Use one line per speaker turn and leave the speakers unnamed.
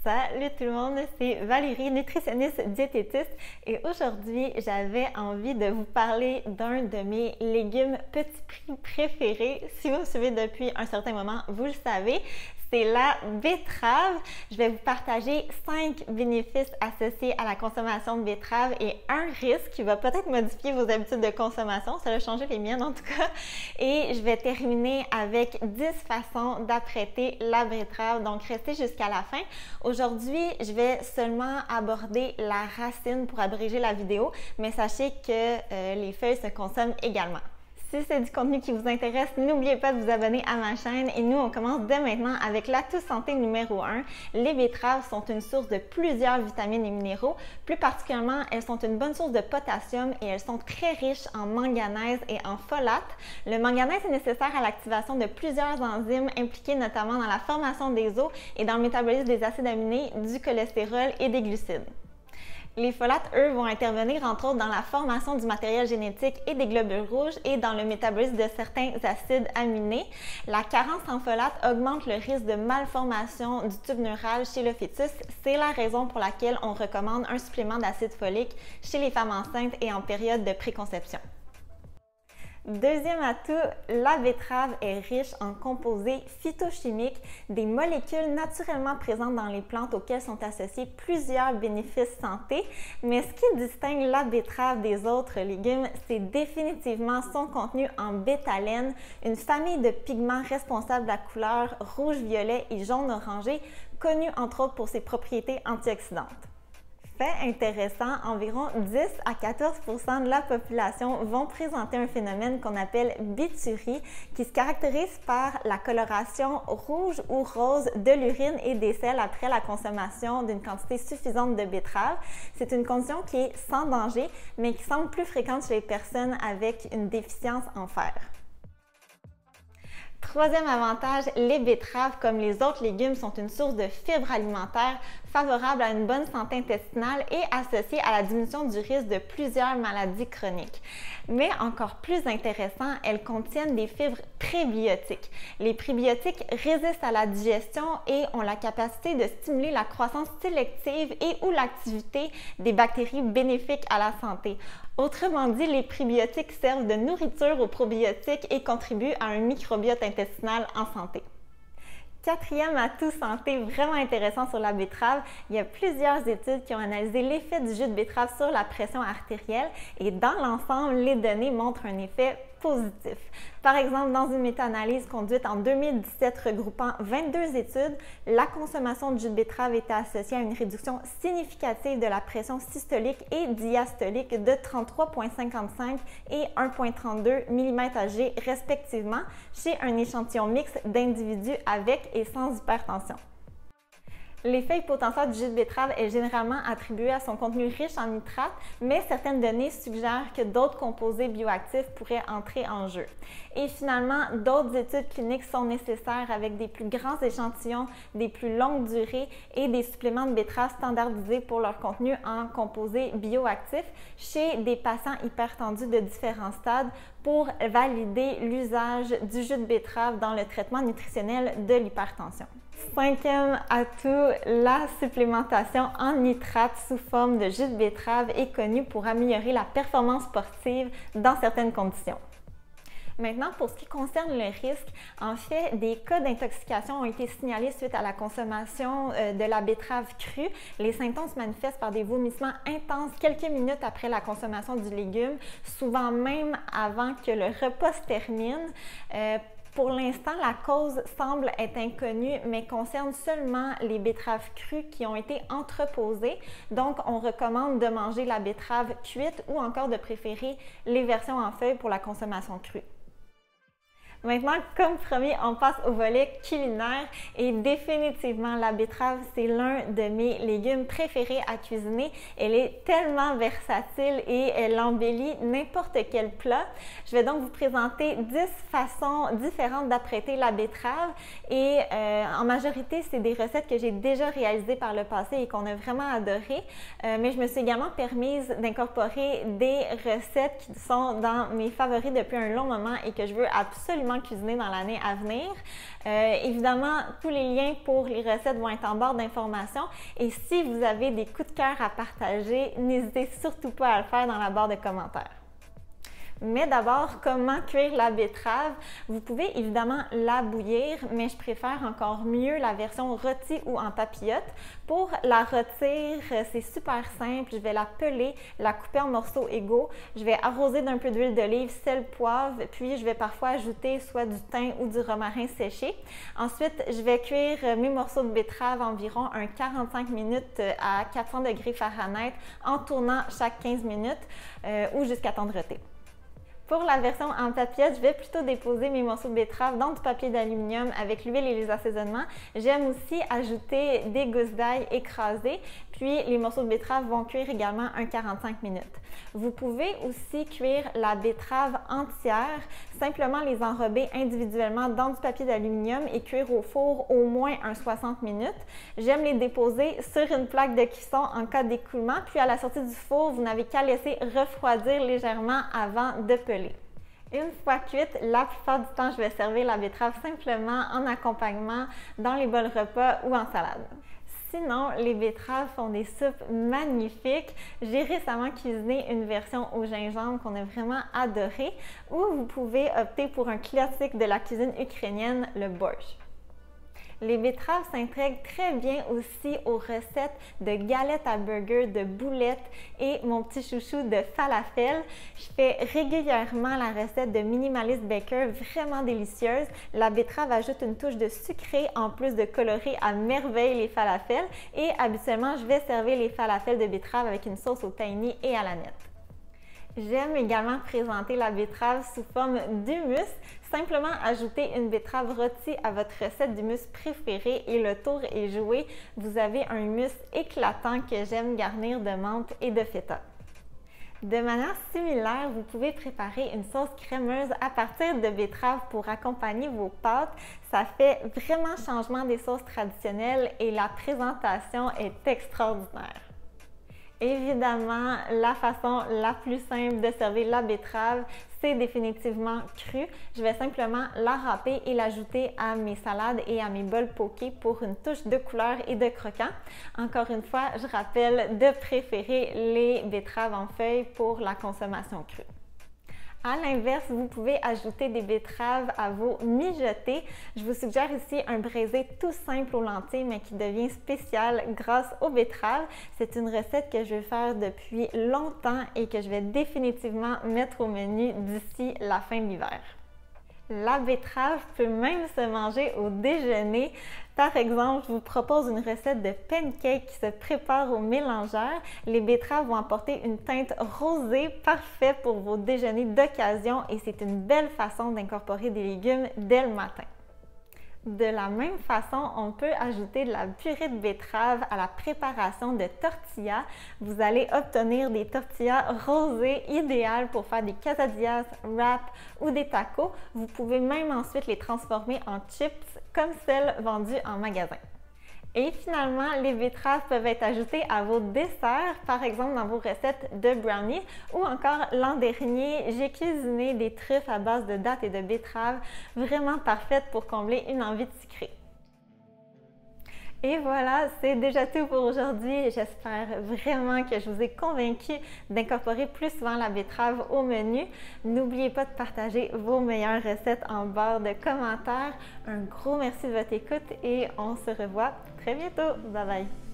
Salut tout le monde, c'est Valérie, nutritionniste diététiste et aujourd'hui j'avais envie de vous parler d'un de mes légumes petit prix préférés. Si vous me suivez depuis un certain moment, vous le savez, c'est la betterave. Je vais vous partager 5 bénéfices associés à la consommation de betterave et un risque qui va peut-être modifier vos habitudes de consommation. Ça va changer les miennes en tout cas. Et je vais terminer avec 10 façons d'apprêter la betterave. Donc, restez jusqu'à la fin. Aujourd'hui, je vais seulement aborder la racine pour abréger la vidéo, mais sachez que les feuilles se consomment également. Si c'est du contenu qui vous intéresse, n'oubliez pas de vous abonner à ma chaîne et nous, on commence dès maintenant avec l'atout santé numéro 1. Les betteraves sont une source de plusieurs vitamines et minéraux. Plus particulièrement, elles sont une bonne source de potassium et elles sont très riches en manganèse et en folate. Le manganèse est nécessaire à l'activation de plusieurs enzymes impliquées notamment dans la formation des os et dans le métabolisme des acides aminés, du cholestérol et des glucides. Les folates, eux, vont intervenir entre autres dans la formation du matériel génétique et des globules rouges et dans le métabolisme de certains acides aminés. La carence en folates augmente le risque de malformation du tube neural chez le fœtus. C'est la raison pour laquelle on recommande un supplément d'acide folique chez les femmes enceintes et en période de préconception. Deuxième atout, la betterave est riche en composés phytochimiques, des molécules naturellement présentes dans les plantes auxquelles sont associés plusieurs bénéfices santé. Mais ce qui distingue la betterave des autres légumes, c'est définitivement son contenu en bétalène, une famille de pigments responsables de la couleur rouge, violet et jaune-orangé, connue entre autres pour ses propriétés antioxydantes. Fait intéressant, environ 10 à 14% de la population vont présenter un phénomène qu'on appelle biturie, qui se caractérise par la coloration rouge ou rose de l'urine et des selles après la consommation d'une quantité suffisante de betterave. C'est une condition qui est sans danger, mais qui semble plus fréquente chez les personnes avec une déficience en fer. Troisième avantage, les betteraves, comme les autres légumes, sont une source de fibres alimentaires favorable à une bonne santé intestinale et associée à la diminution du risque de plusieurs maladies chroniques. Mais encore plus intéressant, elles contiennent des fibres prébiotiques. Les prébiotiques résistent à la digestion et ont la capacité de stimuler la croissance sélective et ou l'activité des bactéries bénéfiques à la santé. Autrement dit, les prébiotiques servent de nourriture aux probiotiques et contribuent à un microbiote intestinal en santé. Quatrième atout santé vraiment intéressant sur la betterave, il y a plusieurs études qui ont analysé l'effet du jus de betterave sur la pression artérielle et dans l'ensemble, les données montrent un effet positif. Par exemple, dans une méta-analyse conduite en 2017 regroupant 22 études, la consommation de jus de betterave était associée à une réduction significative de la pression systolique et diastolique de 33,55 et 1,32 mmHg respectivement chez un échantillon mixte d'individus avec et sans hypertension. L'effet potentiel du jus de betterave est généralement attribué à son contenu riche en nitrates, mais certaines données suggèrent que d'autres composés bioactifs pourraient entrer en jeu. Et finalement, d'autres études cliniques sont nécessaires avec des plus grands échantillons, des plus longues durées et des suppléments de betterave standardisés pour leur contenu en composés bioactifs chez des patients hypertendus de différents stades pour valider l'usage du jus de betterave dans le traitement nutritionnel de l'hypertension. Cinquième atout, la supplémentation en nitrate sous forme de jus de betterave est connue pour améliorer la performance sportive dans certaines conditions. Maintenant, pour ce qui concerne le risque, en fait, des cas d'intoxication ont été signalés suite à la consommation de la betterave crue. Les symptômes se manifestent par des vomissements intenses quelques minutes après la consommation du légume, souvent même avant que le repas se termine. Pour l'instant, la cause semble être inconnue, mais concerne seulement les betteraves crues qui ont été entreposées. Donc, on recommande de manger la betterave cuite ou encore de préférer les versions en feuilles pour la consommation crue. Maintenant, comme promis, on passe au volet culinaire et définitivement la betterave, c'est l'un de mes légumes préférés à cuisiner. Elle est tellement versatile et elle embellit n'importe quel plat. Je vais donc vous présenter 10 façons différentes d'apprêter la betterave et en majorité, c'est des recettes que j'ai déjà réalisées par le passé et qu'on a vraiment adorées. Mais je me suis également permise d'incorporer des recettes qui sont dans mes favoris depuis un long moment et que je veux absolument absolument cuisiner dans l'année à venir. Évidemment, tous les liens pour les recettes vont être en barre d'informations et si vous avez des coups de cœur à partager, n'hésitez surtout pas à le faire dans la barre de commentaires. Mais d'abord, comment cuire la betterave? Vous pouvez évidemment la bouillir, mais je préfère encore mieux la version rôtie ou en papillote. Pour la rôtir, c'est super simple. Je vais la peler, la couper en morceaux égaux. Je vais arroser d'un peu d'huile d'olive, sel, poivre, puis je vais parfois ajouter soit du thym ou du romarin séché. Ensuite, je vais cuire mes morceaux de betterave environ 45 minutes à 400 degrés Fahrenheit en tournant chaque 15 minutes ou jusqu'à temps de rôter. Pour la version en papillote, je vais plutôt déposer mes morceaux de betterave dans du papier d'aluminium avec l'huile et les assaisonnements. J'aime aussi ajouter des gousses d'ail écrasées, puis les morceaux de betterave vont cuire également 45 minutes. Vous pouvez aussi cuire la betterave entière, simplement les enrober individuellement dans du papier d'aluminium et cuire au four au moins 60 minutes. J'aime les déposer sur une plaque de cuisson en cas d'écoulement, puis à la sortie du four, vous n'avez qu'à laisser refroidir légèrement avant de peler. Une fois cuite, la plupart du temps, je vais servir la betterave simplement en accompagnement dans les bols repas ou en salade. Sinon, les betteraves font des soupes magnifiques. J'ai récemment cuisiné une version au gingembre qu'on a vraiment adorée, ou vous pouvez opter pour un classique de la cuisine ukrainienne, le borsch. Les betteraves s'intègrent très bien aussi aux recettes de galettes à burger, de boulettes et mon petit chouchou de falafel. Je fais régulièrement la recette de Minimalist Baker, vraiment délicieuse. La betterave ajoute une touche de sucré en plus de colorer à merveille les falafels et habituellement, je vais servir les falafels de betterave avec une sauce au tahini et à l'aneth. J'aime également présenter la betterave sous forme d'hummus. Simplement ajouter une betterave rôtie à votre recette d'hummus préférée et le tour est joué. Vous avez un hummus éclatant que j'aime garnir de menthe et de feta. De manière similaire, vous pouvez préparer une sauce crémeuse à partir de betteraves pour accompagner vos pâtes. Ça fait vraiment changement des sauces traditionnelles et la présentation est extraordinaire. Évidemment, la façon la plus simple de servir la betterave, c'est définitivement cru. Je vais simplement la râper et l'ajouter à mes salades et à mes bols pokés pour une touche de couleur et de croquant. Encore une fois, je rappelle de préférer les betteraves en feuilles pour la consommation crue. À l'inverse, vous pouvez ajouter des betteraves à vos mijotés. Je vous suggère ici un braisé tout simple aux lentilles, mais qui devient spécial grâce aux betteraves. C'est une recette que je vais faire depuis longtemps et que je vais définitivement mettre au menu d'ici la fin de l'hiver. La betterave peut même se manger au déjeuner. Par exemple, je vous propose une recette de pancake qui se prépare au mélangeur. Les betteraves vont apporter une teinte rosée parfaite pour vos déjeuners d'occasion et c'est une belle façon d'incorporer des légumes dès le matin. De la même façon, on peut ajouter de la purée de betterave à la préparation de tortillas. Vous allez obtenir des tortillas rosées idéales pour faire des quesadillas, wraps ou des tacos. Vous pouvez même ensuite les transformer en chips comme celles vendues en magasin. Et finalement, les betteraves peuvent être ajoutées à vos desserts, par exemple dans vos recettes de brownie ou encore l'an dernier, j'ai cuisiné des truffes à base de dattes et de betteraves vraiment parfaites pour combler une envie de sucré. Et voilà, c'est déjà tout pour aujourd'hui. J'espère vraiment que je vous ai convaincu d'incorporer plus souvent la betterave au menu. N'oubliez pas de partager vos meilleures recettes en barre de commentaires. Un gros merci de votre écoute et on se revoit très bientôt. Bye bye!